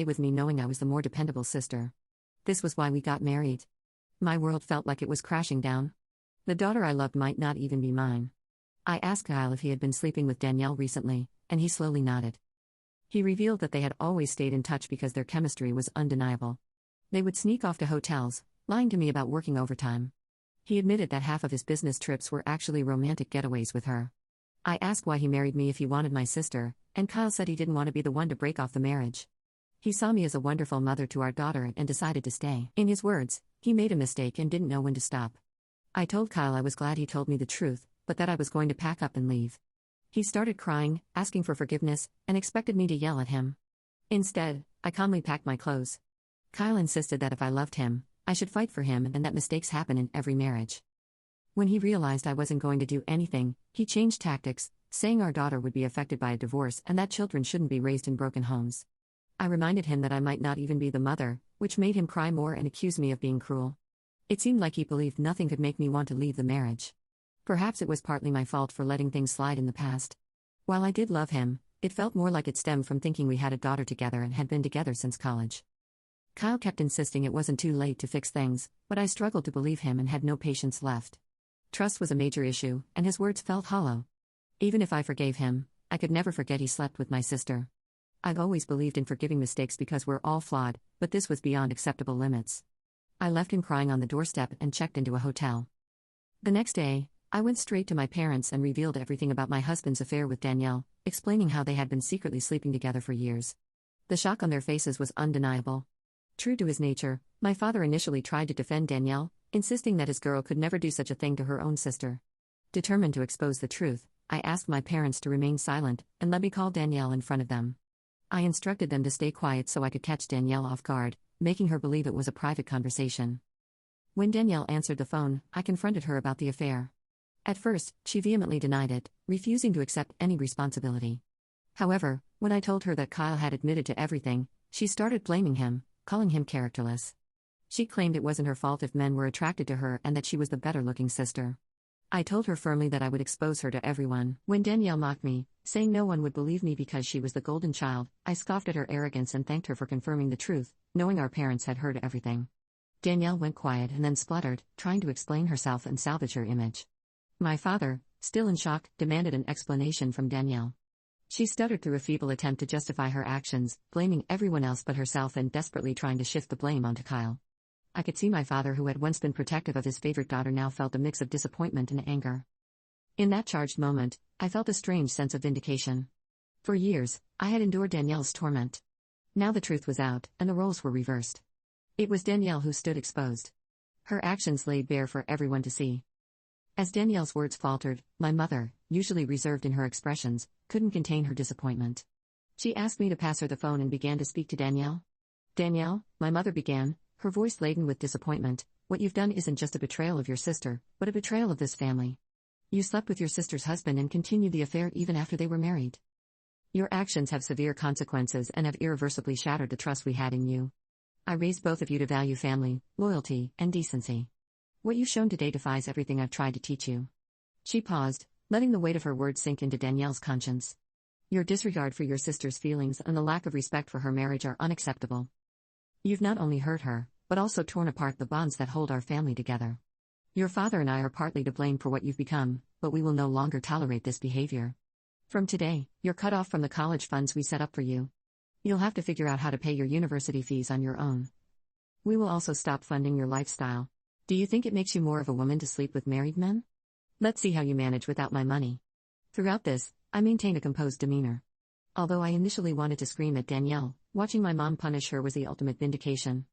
with me knowing I was the more dependable sister. This was why we got married. My world felt like it was crashing down. The daughter I loved might not even be mine. I asked Kyle if he had been sleeping with Danielle recently, and he slowly nodded. He revealed that they had always stayed in touch because their chemistry was undeniable. They would sneak off to hotels, lying to me about working overtime. He admitted that half of his business trips were actually romantic getaways with her. I asked why he married me if he wanted my sister, and Kyle said he didn't want to be the one to break off the marriage. He saw me as a wonderful mother to our daughter and decided to stay. In his words, he made a mistake and didn't know when to stop. I told Kyle I was glad he told me the truth, but that I was going to pack up and leave. He started crying, asking for forgiveness, and expected me to yell at him. Instead, I calmly packed my clothes. Kyle insisted that if I loved him, I should fight for him and that mistakes happen in every marriage. When he realized I wasn't going to do anything, he changed tactics, saying our daughter would be affected by a divorce and that children shouldn't be raised in broken homes. I reminded him that I might not even be the mother, which made him cry more and accuse me of being cruel. It seemed like he believed nothing could make me want to leave the marriage. Perhaps it was partly my fault for letting things slide in the past. While I did love him, it felt more like it stemmed from thinking we had a daughter together and had been together since college. Kyle kept insisting it wasn't too late to fix things, but I struggled to believe him and had no patience left. Trust was a major issue, and his words felt hollow. Even if I forgave him, I could never forget he slept with my sister. I've always believed in forgiving mistakes because we're all flawed, but this was beyond acceptable limits. I left him crying on the doorstep and checked into a hotel. The next day, I went straight to my parents and revealed everything about my husband's affair with Danielle, explaining how they had been secretly sleeping together for years. The shock on their faces was undeniable. True to his nature, my father initially tried to defend Danielle, insisting that his girl could never do such a thing to her own sister. Determined to expose the truth, I asked my parents to remain silent and let me call Danielle in front of them. I instructed them to stay quiet so I could catch Danielle off guard, making her believe it was a private conversation. When Danielle answered the phone, I confronted her about the affair. At first, she vehemently denied it, refusing to accept any responsibility. However, when I told her that Kyle had admitted to everything, she started blaming him, calling him characterless. She claimed it wasn't her fault if men were attracted to her and that she was the better-looking sister. I told her firmly that I would expose her to everyone. When Danielle mocked me, saying no one would believe me because she was the golden child, I scoffed at her arrogance and thanked her for confirming the truth, knowing our parents had heard everything. Danielle went quiet and then spluttered, trying to explain herself and salvage her image. My father, still in shock, demanded an explanation from Danielle. She stuttered through a feeble attempt to justify her actions, blaming everyone else but herself and desperately trying to shift the blame onto Kyle. I could see my father, who had once been protective of his favorite daughter, now felt a mix of disappointment and anger. In that charged moment, I felt a strange sense of vindication. For years, I had endured Danielle's torment. Now the truth was out, and the roles were reversed. It was Danielle who stood exposed. Her actions laid bare for everyone to see. As Danielle's words faltered, my mother, usually reserved in her expressions, couldn't contain her disappointment. She asked me to pass her the phone and began to speak to Danielle. "Danielle," my mother began, her voice laden with disappointment, "what you've done isn't just a betrayal of your sister, but a betrayal of this family. You slept with your sister's husband and continued the affair even after they were married. Your actions have severe consequences and have irreversibly shattered the trust we had in you. I raised both of you to value family, loyalty, and decency. What you've shown today defies everything I've tried to teach you." She paused, letting the weight of her words sink into Danielle's conscience. "Your disregard for your sister's feelings and the lack of respect for her marriage are unacceptable. You've not only hurt her, but also torn apart the bonds that hold our family together. Your father and I are partly to blame for what you've become, but we will no longer tolerate this behavior. From today, you're cut off from the college funds we set up for you. You'll have to figure out how to pay your university fees on your own. We will also stop funding your lifestyle. Do you think it makes you more of a woman to sleep with married men? Let's see how you manage without my money." Throughout this, I maintained a composed demeanor. Although I initially wanted to scream at Danielle, watching my mom punish her was the ultimate vindication.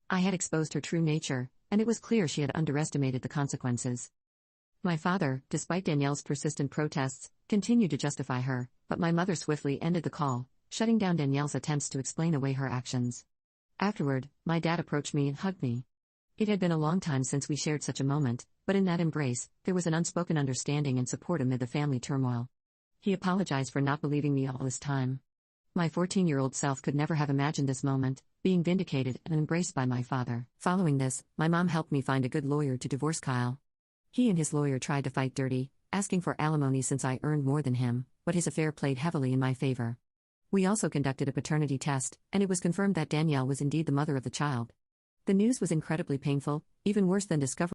I had exposed her true nature, and it was clear she had underestimated the consequences. My father, despite Danielle's persistent protests, continued to justify her, but my mother swiftly ended the call, shutting down Danielle's attempts to explain away her actions. Afterward, my dad approached me and hugged me. It had been a long time since we shared such a moment, but in that embrace, there was an unspoken understanding and support amid the family turmoil. He apologized for not believing me all this time. My 14-year-old self could never have imagined this moment, being vindicated and embraced by my father. Following this, my mom helped me find a good lawyer to divorce Kyle. He and his lawyer tried to fight dirty, asking for alimony since I earned more than him, but his affair played heavily in my favor. We also conducted a paternity test, and it was confirmed that Danielle was indeed the mother of the child. The news was incredibly painful, even worse than discovering